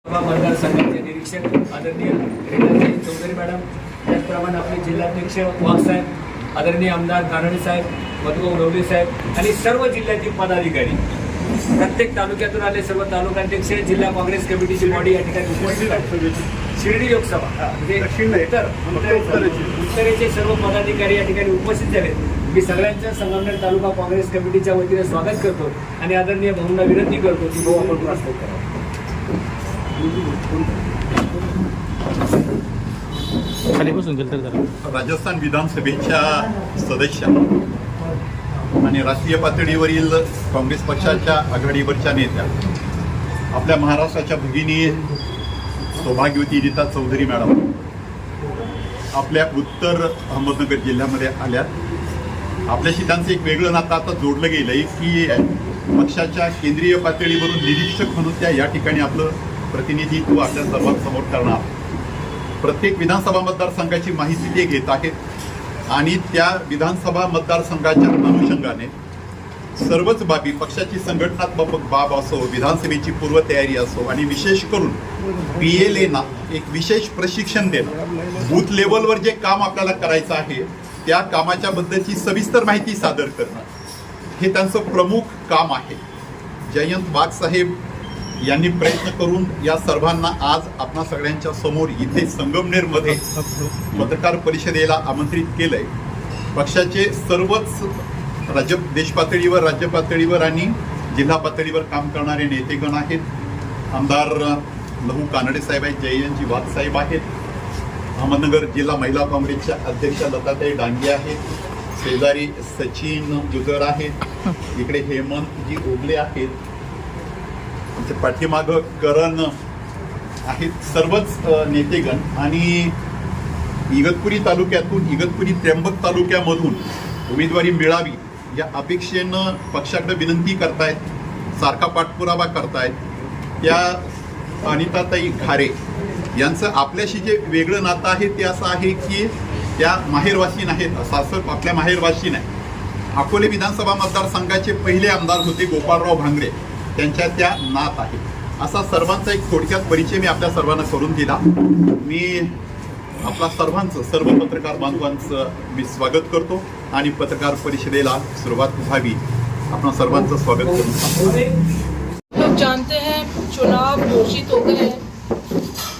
मतदारसंघाचे निरीक्षक आदरणीय रेखाताई चौधरी मॅडम, त्याचप्रमाणे आपले जिल्हाध्यक्ष वाघ साहेब, आदरणीय आमदार कानडे साहेब, मधुभाऊ नवले साहेब आणि सर्व जिल्ह्यातील पदाधिकारी, प्रत्येक तालुक्यातून आले सर्व तालुकाध्यक्ष, जिल्हा काँग्रेस कमिटीची बॉडी या ठिकाणी उपस्थित आहे. शिर्डी लोकसभा म्हणजे उत्तरेचे सर्व पदाधिकारी या ठिकाणी उपस्थित झाले. मी सगळ्यांच्या संगमनेर तालुका काँग्रेस कमिटीच्या वतीने स्वागत करतो आणि आदरणीय भाऊंना विनंती करतो की भाऊ आपण प्रस्ताव करा. राजस्थान विधानसभेच्या सदस्य आणि राष्ट्रीय पातळीवरील काँग्रेस पक्षाच्या आघाडीवरच्या नेत्या, आपल्या महाराष्ट्राच्या भगिनी सौभाग्यवती रीता चौधरी मॅडम आपल्या उत्तर अहमदनगर जिल्ह्यामध्ये आल्यात. आपल्याशी त्यांचं एक वेगळं नातं आता जोडलं गेलं आहे की पक्षाच्या केंद्रीय पातळीवरून निरीक्षक म्हणून त्या या ठिकाणी आपलं प्रतिनिधित्व आपल्या सर्वांसमोर करणार. प्रत्येक विधानसभा मतदारसंघाची माहिती ते घेत आहेत आणि त्या विधानसभा मतदारसंघाच्या अनुषंगाने सर्वच बाबी, पक्षाची संघटनात्मक बाब असो, विधानसभेची पूर्वतयारी असो आणि विशेष करून PLAना एक विशेष प्रशिक्षण देणं, बूथ लेवलवर जे काम आपल्याला करायचं आहे त्या कामाच्या बद्दलची सविस्तर माहिती सादर करणं हे त्यांचं प्रमुख काम आहे. जयंत वाघ साहेब यांनी प्रयत्न करून या सर्वांना आज आपणा सगळ्यांच्या समोर इथे संगमनेरमध्ये पत्रकार परिषदेला आमंत्रित केलंय. पक्षाचे सर्वच देश पातळीवर, राज्य पातळीवर आणि जिल्हा पातळीवर काम करणारे नेतेगण आहेत. आमदार लहू कानडे साहेब आहेत, जयंतजी वाघ साहेब आहेत, अहमदनगर जिल्हा महिला काँग्रेसच्या अध्यक्षा लताताई डांगे आहेत, शेजारी सचिन जुगर आहेत, इकडे हेमंतजी ओगले आहेत, पाठीमागं करण आहेत. सर्वच नेतेगण आणि इगतपुरी तालुक्यातून, इगतपुरी त्र्यंबक तालुक्यामधून उमेदवारी मिळावी या अपेक्षेनं पक्षाकडे विनंती करतायत, सारखा पाठपुरावा करतायत. त्या अनिताताई घारे यांचं आपल्याशी जे वेगळं नातं आहे ते असं आहे की त्या माहेरवासीन आहेत, सासर आपल्या माहेरवासीन आहे. अकोले विधानसभा मतदारसंघाचे पहिले आमदार होते गोपाळराव भांगरे, त्यांच्या त्या नात आहे. असा सर्वांचा एक थोडक्यात परिचय मी आपल्या सर्वांना करून दिला. मी आपला सर्वांचं, सर्व पत्रकार बांधवांचं मी स्वागत करतो आणि पत्रकार परिषदेला सुरुवात व्हावी. आपण सर्वांचं स्वागत करतो. लोग जानते हैं चुनाव घोषित हो गए हैं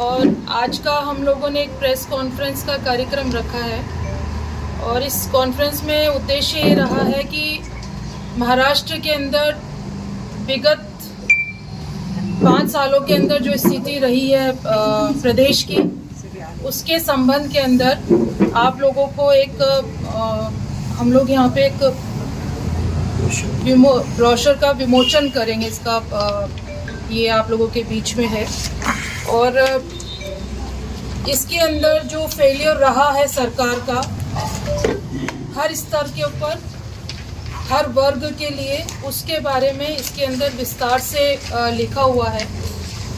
और आज का हम लोगों ने एक प्रेस कॉन्फ्रेंस का कार्यक्रम रखा है और इस कॉन्फ्रेंस में उद्देश्य ये रहा है कि महाराष्ट्र के अंदर विगत 5 सालों के अंदर जो स्थिति रही है प्रदेश की, उसके संबंध के अंदर आप लोगों को एक हम लोग यहाँ पे एक ब्रोशर का विमोचन करेंगे. इसका ये आप लोगों के बीच में है और इसके अंदर जो फेलियर रहा है सरकार का हर स्तर के ऊपर, हर वर्ग के लिए, उसके बारे में इसके अंदर विस्तार से लिखा हुआ है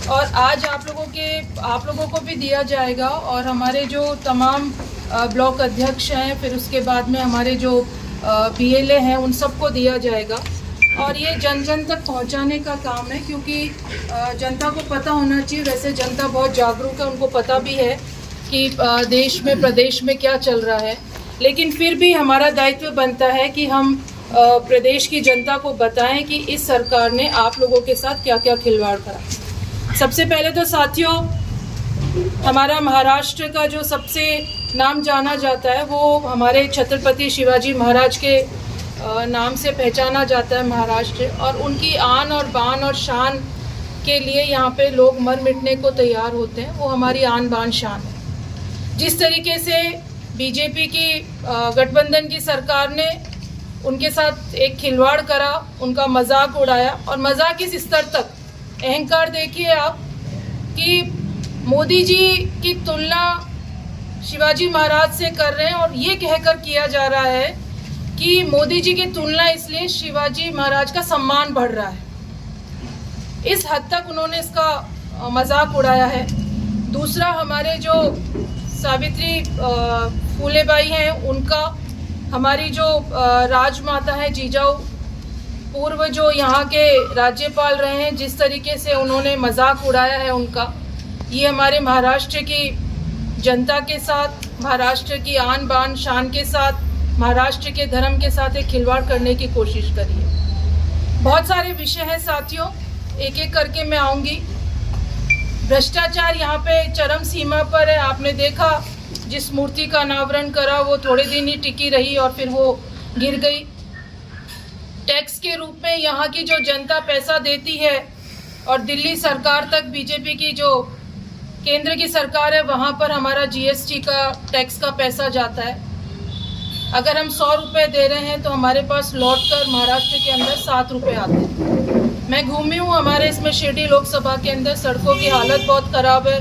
और आज आप लोगों को भी दिया जाएगा और हमारे जो तमाम ब्लॉक अध्यक्ष हैं, फिर उसके बाद में हमारे जो PLA हैं, उन सबको दिया जाएगा. और ये जन जन तक पहुंचाने का काम है क्योंकि जनता को पता होना चाहिए. वैसे जनता बहुत जागरूक है, उनको पता भी है कि देश में, प्रदेश में क्या चल रहा है, लेकिन फिर भी हमारा दायित्व बनता है कि हम प्रदेश की जनता को बताएं कि इस सरकार ने आप लोगों के साथ क्या क्या खिलवाड़ करा. सबसे पहले तो साथियों, हमारा महाराष्ट्र का जो सबसे नाम जाना जाता है वो हमारे छत्रपति शिवाजी महाराज के नाम से पहचाना जाता है महाराष्ट्र, और उनकी आन और बान और शान के लिए यहाँ पे लोग मर मिटने को तैयार होते हैं. वो हमारी आन बान शान है. जिस तरीके से BJP की गठबंधन की सरकार ने उनके साथ एक खिलवाड़ करा, उनका मजाक उड़ाया, और मजाक इस स्तर तक, अहंकार देखिए आप कि मोदी जी की तुलना शिवाजी महाराज से कर रहे हैं और ये कहकर किया जा रहा है कि मोदी जी की तुलना इसलिए शिवाजी महाराज का सम्मान बढ़ रहा है. इस हद तक उन्होंने इसका मजाक उड़ाया है. दूसरा, हमारे जो सावित्री फूलेबाई हैं, उनका, हमारी जो राजमाता है जीजाऊ पूर्व जो यहाँ के राज्यपाल रहे हैं, जिस तरीके से उन्होंने मजाक उड़ाया है उनका, ये हमारे महाराष्ट्र की जनता के साथ, महाराष्ट्र की आन बान शान के साथ, महाराष्ट्र के धर्म के साथ एक खिलवाड़ करने की कोशिश करी है। बहुत सारे विषय हैं साथियों, एक एक करके मैं आऊँगी। भ्रष्टाचार यहाँ पे चरम सीमा पर है। आपने देखा जिस मूर्ति का अनावरण करा वो थोड़े दिन ही टिकी रही और फिर वो गिर गई। टैक्स के रूप में यहाँ की जो जनता पैसा देती है और दिल्ली सरकार तक बीजेपी की जो केंद्र की सरकार है वहाँ पर हमारा जीएसटी का टैक्स का पैसा जाता है। अगर हम 100 रुपये दे रहे हैं तो हमारे पास लौट कर महाराष्ट्र के अंदर 7 रुपये आते हैं। मैं घूमी हूँ हमारे इसमें शिरडी लोकसभा के अंदर, सड़कों की हालत बहुत ख़राब है,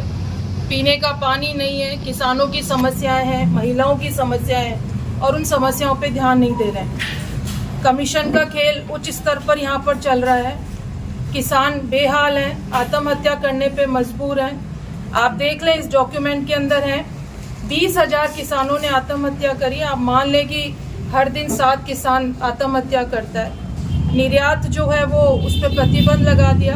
पीने का पानी नहीं है, किसानों की समस्याएं हैं, महिलाओं की समस्याएं हैं और उन समस्याओं पे ध्यान नहीं दे रहे हैं। कमीशन का खेल उच्च स्तर पर यहाँ पर चल रहा है। किसान बेहाल हैं, आत्महत्या करने पे मजबूर हैं। आप देख लें, इस डॉक्यूमेंट के अंदर हैं 20,000 किसानों ने आत्महत्या करी। आप मान लें कि हर दिन 7 किसान आत्महत्या करता है। निर्यात जो है वो उस पर प्रतिबंध लगा दिया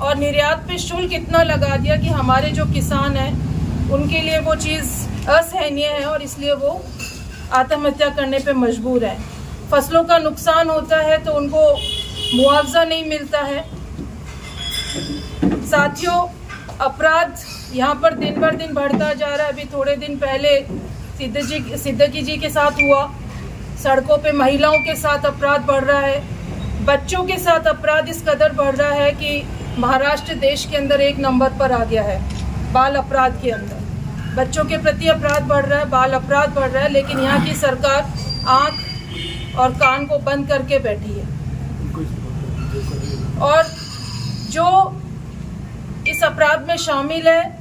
और निर्यात पे शुल्क इतना लगा दिया कि हमारे जो किसान हैं उनके लिए वो चीज़ असहनीय है और इसलिए वो आत्महत्या करने पे मजबूर हैं। फसलों का नुकसान होता है तो उनको मुआवजा नहीं मिलता है। साथियों, अपराध यहाँ पर दिन भर दिन बढ़ता जा रहा है। अभी थोड़े दिन पहले सिद्दीकी जी के साथ हुआ, सड़कों पे महिलाओं के साथ अपराध बढ़ रहा है, बच्चों के साथ अपराध इस कदर बढ़ रहा है कि महाराष्ट्र देश के अंदर 1 नंबर पर आ गया है बाल अपराध के अंदर। बच्चों के प्रति अपराध बढ़ रहा है, बाल अपराध बढ़ रहा है, लेकिन यहाँ की सरकार आँख और कान को बंद करके बैठी है। और जो इस अपराध में शामिल है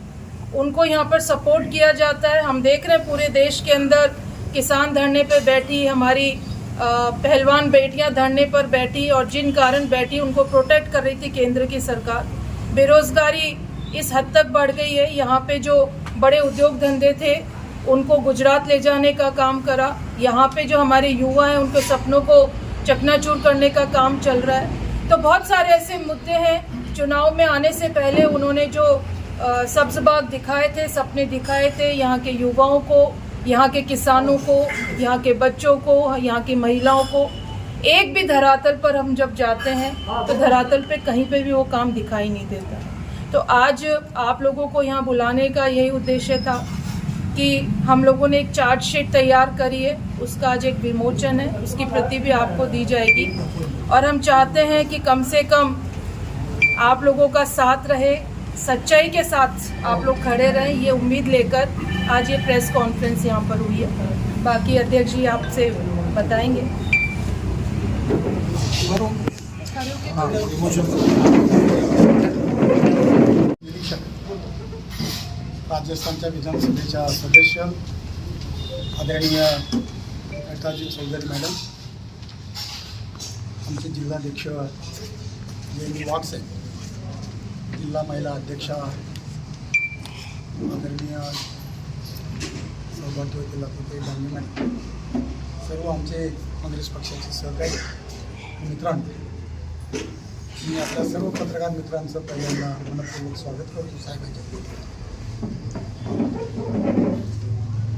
उनको यहाँ पर सपोर्ट किया जाता है। हम देख रहे हैं पूरे देश के अंदर किसान धरने पर बैठी, हमारी पहलवान बेटियां धरने पर बैठी और जिन कारण बैठी उनको प्रोटेक्ट कर रही थी केंद्र की सरकार। बेरोजगारी इस हद तक बढ़ गई है, यहाँ पे जो बड़े उद्योग धंधे थे उनको गुजरात ले जाने का काम करा। यहाँ पे जो हमारे युवा हैं उनके सपनों को चकनाचूर करने का काम चल रहा है। तो बहुत सारे ऐसे मुद्दे हैं। चुनाव में आने से पहले उन्होंने जो सब्ज बाग दिखाए थे, सपने दिखाए थे, यहाँ के युवाओं को, यहाँ के किसानों को, यहाँ के बच्चों को, यहाँ की महिलाओं को, एक भी धरातल पर हम जब जाते हैं तो धरातल पे कहीं पे भी वो काम दिखाई नहीं देता। तो आज आप लोगों को यहाँ बुलाने का यही उद्देश्य था कि हम लोगों ने एक चार्जशीट तैयार करी है, उसका आज एक विमोचन है, उसकी प्रति भी आपको दी जाएगी। और हम चाहते हैं कि कम से कम आप लोगों का साथ रहे, सच्चाई के साथ आप लोग खड़े रहें, ये उम्मीद लेकर आज ये प्रेस कॉन्फ्रेंस यहाँ पर हुई है। बाकी अध्यक्ष जी आपसे बताएंगे। राजस्थानच्या विधानसभेच्या सदस्य आदरणीय लताजी चौधरी मॅडम, आमचे जिल्हाध्यक्ष वाघ, जिल्हा महिला अध्यक्षा आदरणीय सौभाग्यवती लताताई डांगे मॅडम, सर्व आमचे काँग्रेस पक्षाचे सहकारी मित्रांनो, मी आपल्या सर्व पत्रकार मित्रांचं पहिल्यांदा मनपूर्वक स्वागत करतो साहेबांच्या।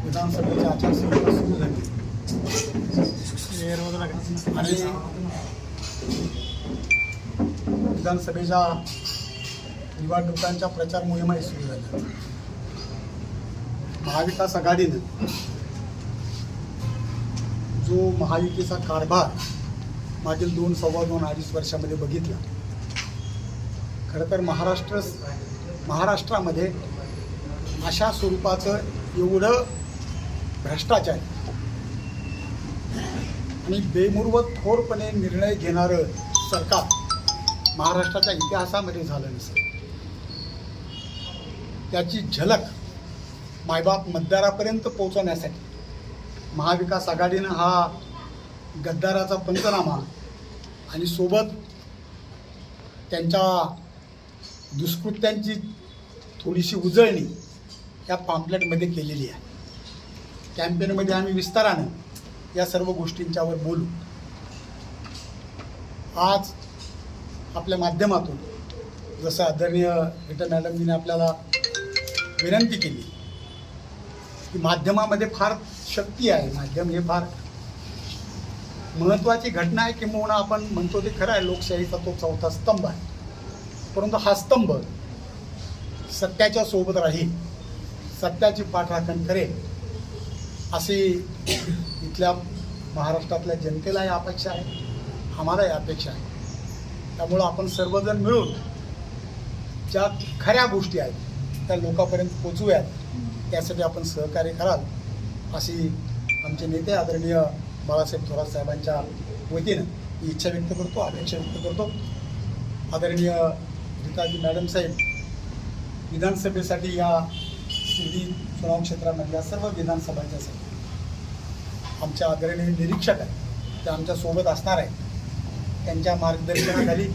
विधानसभेची आचारसंहिता सुरू झाली आणि विधानसभेच्या निवडणुकांच्या प्रचार मोहिमाही सुरू झाल्या। महाविकास आघाडीनं जो महायुतीचा कारभार मागील 2, सव्वा 2, 2.5 वर्षामध्ये बघितला, खरं तर महाराष्ट्रामध्ये अशा स्वरूपाचं एवढं भ्रष्टाचार आणि बेमुरवत थोरपणे निर्णय घेणारं सरकार महाराष्ट्राच्या इतिहासामध्ये झालं नसेल। त्याची झलक मायबाप मतदारापर्यंत पोहोचवण्यासाठी महाविकास आघाडीनं हा गद्दाराचा पंचनामा आणि सोबत त्यांच्या दुष्कृत्यांची थोडीशी उजळणी या पॅम्पलेटमध्ये केलेली आहे। कॅम्पेनमध्ये आम्ही विस्तारानं या सर्व गोष्टींच्यावर बोलू। आज आपल्या माध्यमातून जसं आदरणीय विठ्ठल मॅडमजीने आपल्याला विनंती केली की माध्यमामध्ये फार शक्ती आहे, माध्यम हे फार महत्त्वाची घटना आहे, किंवा आपण म्हणतो ते खरं आहे, लोकशाहीचा तो चौथा स्तंभ आहे. परंतु हा स्तंभ सत्याच्या सोबत राहील, सत्याची पाठराखण करेल अशी इथल्या महाराष्ट्रातल्या जनतेलाही अपेक्षा आहे, आम्हालाही अपेक्षा आहे. त्यामुळं आपण सर्वजण मिळून ज्या खऱ्या गोष्टी आहेत त्या लोकांपर्यंत पोचवूयात, त्यासाठी आपण सहकार्य कराल अशी आमचे नेते आदरणीय बाळासाहेब थोरात साहेबांच्या वतीनं मी इच्छा व्यक्त करतो, अपेक्षा व्यक्त करतो. आदरणीय रीताजी मॅडम साहेब विधानसभेसाठी या शिर्डी चुनाव क्षेत्रामधल्या सर्व विधानसभांच्यासाठी आमच्या आदरणीय निरीक्षक आहेत, ते आमच्यासोबत असणार आहेत. त्यांच्या मार्गदर्शनाखाली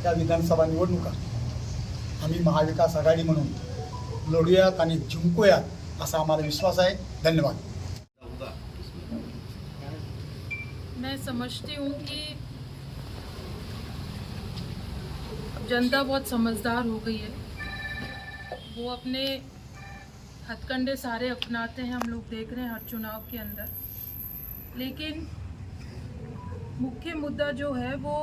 त्या विधानसभा निवडणुका आम्ही महाविकास आघाडी म्हणून लढूयात आणि जिंकूयात असा आम्हाला विश्वास आहे. धन्यवाद. मैं समझती हूँ कि जनता बहुत समझदार हो गई है, वो अपने हथकंडे सारे अपनाते हैं, हम लोग देख रहे हैं हर चुनाव के अंदर. लेकिन मुख्य मुद्दा जो है वो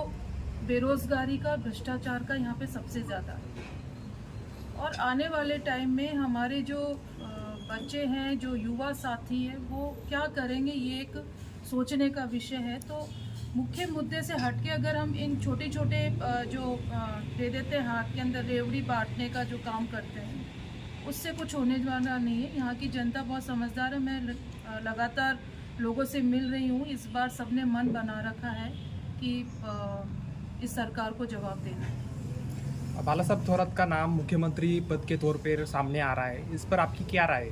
बेरोज़गारी का, भ्रष्टाचार का यहाँ पे सबसे ज़्यादा है. और आने वाले टाइम में हमारे जो बच्चे हैं, जो युवा साथी हैं, वो क्या करेंगे, ये एक सोचने का विषय है. तो मुख्य मुद्दे से हटके अगर हम इन छोटे छोटे जो दे देते हैं हाथ के अंदर रेवड़ी बांटने का जो काम करते हैं, उससे कुछ होने वाला नहीं है. यहाँ की जनता बहुत समझदार है. मैं लगातार लोगों से मिल रही हूँ. इस बार सबने मन बना रखा है कि इस सरकार को जवाब देना है. बाला साहब थोरात का नाम मुख्यमंत्री पद के तौर पर सामने आ रहा है, इस पर आपकी क्या राय है?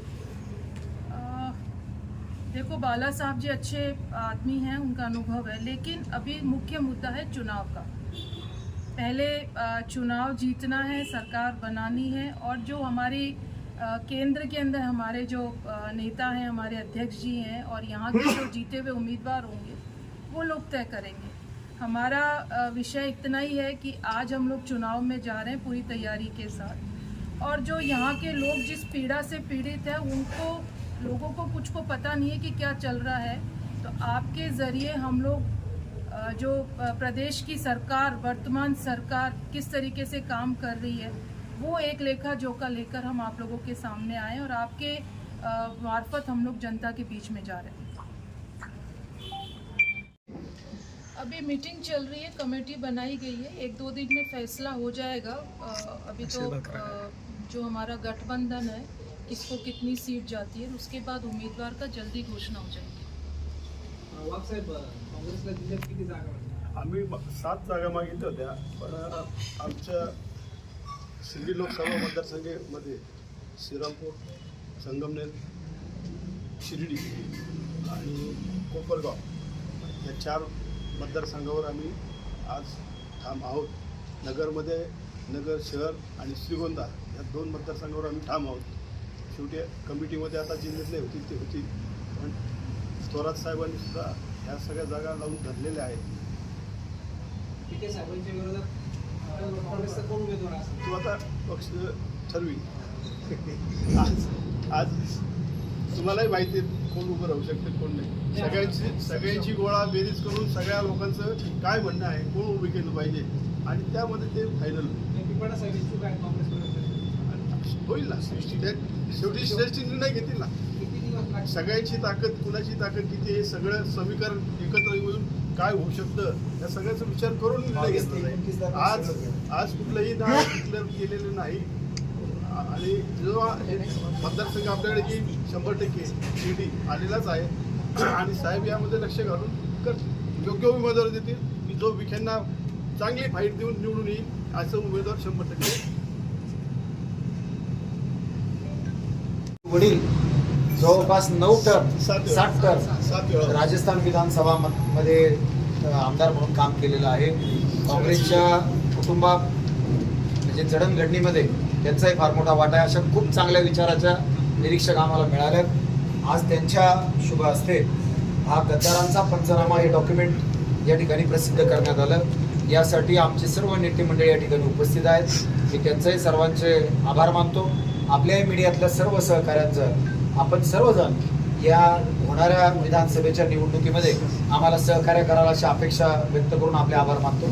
देखो, बाला साहब जी अच्छे आदमी हैं, उनका अनुभव है, लेकिन अभी मुख्य मुद्दा है चुनाव का. पहले चुनाव जीतना है, सरकार बनानी है, और जो हमारी केंद्र के अंदर हमारे जो नेता हैं, हमारे अध्यक्ष जी हैं, और यहाँ के जो जीते हुए उम्मीदवार होंगे वो लोग तय करेंगे. हमारा विषय इतना ही है कि आज हम लोग चुनाव में जा रहे हैं पूरी तैयारी के साथ, और जो यहाँ के लोग जिस पीड़ा से पीड़ित हैं, उनको लोगों को कुछ को पता नहीं है कि क्या चल रहा है. तो आपके ज़रिए हम लोग जो प्रदेश की सरकार, वर्तमान सरकार किस तरीके से काम कर रही है, वो एक लेखा जोखा लेकर हम आप लोगों के सामने आए, और आपके मार्फत हम लोग जनता के बीच में जा रहे हैं. अभी मीटिंग चल रही है, कमेटी बनाई गई है, 1-2 दिन में फैसला हो जाएगा. अभी तो जो हमारा गठबंधन है, किसको कितनी सीट जाती है, उसके बाद उम्मीदवार का जल्दी घोषणा हो जाएगी. आम्ही 7 जागा मागितल्या होत्या, पण आमच्या शिर्डी लोकसभा मतदारसंघामध्ये श्रीरामपूर, संगमनेर, शिर्डी आणि कोपरगाव या 4 मतदारसंघावर आम्ही आज ठाम आहोत. नगरमध्ये नगर शहर आणि श्रीगोंदा या 2 मतदारसंघावर आम्ही ठाम आहोत. शेवटी कमिटीमध्ये आता जे निर्णय होतील ते होतील, पण थोरात साहेबांनी सुद्धा ह्या सगळ्या जागा लावून धरलेल्या आहेत. तो आता पक्ष ठरवी. आज तुम्हालाही माहिती आहे कोण उभं राहू शकते, कोण नाही. सगळ्यांची गोळा बेरीज करून सगळ्या लोकांचं काय म्हणणं आहे, कोण उभे केलं पाहिजे, आणि त्यामध्ये ते फायनल होईल ना. शेवटी श्रेष्ठ निर्णय घेतील ना. सगळ्यांची ताकद, कुणाची ताकद किती आहे, सगळं समीकरण एकत्र येऊन काय होऊ शकतं या सगळ्याचा विचार करून निर्णय घेतला. आज कुठलंही नाव डिक्लेअर केलेलं नाही, आणि जो मतदारसंघ आपल्याकडे की 100% शिर्डी आलेलाच आहे, आणि साहेब यामध्ये लक्ष घालून करतील. योग्य उमेदवार देतील की जो विखेंना चांगली फाईट देऊन निवडून येईल असं उमेदवार 100%. वडील जवळपास 9 टर्म 7 टर्म राजस्थान विधानसभा मध्ये आमदार म्हणून काम केलेलं आहे. काँग्रेसच्या कुटुंबात म्हणजे जडणघडणीमध्ये त्यांचाही फार मोठा वाटा आहे. अशा खूप चांगल्या विचाराच्या निरीक्षक आम्हाला मिळाल्या. आज त्यांच्या शुभ हस्ते हा गद्दारांचा पंचनामा हे डॉक्युमेंट या ठिकाणी प्रसिद्ध करण्यात आलं. यासाठी आमचे सर्व नेते मंडळी या ठिकाणी उपस्थित आहेत. मी त्यांचंही सर्वांचे आभार मानतो. आपल्या मीडियातल्या सर्व सहकाऱ्यांचं आपण सर्वजण या होणाऱ्या विधानसभेच्या निवडणुकीमध्ये आम्हाला सहकार्य करायला अशी अपेक्षा व्यक्त करून आपले आभार मानतो.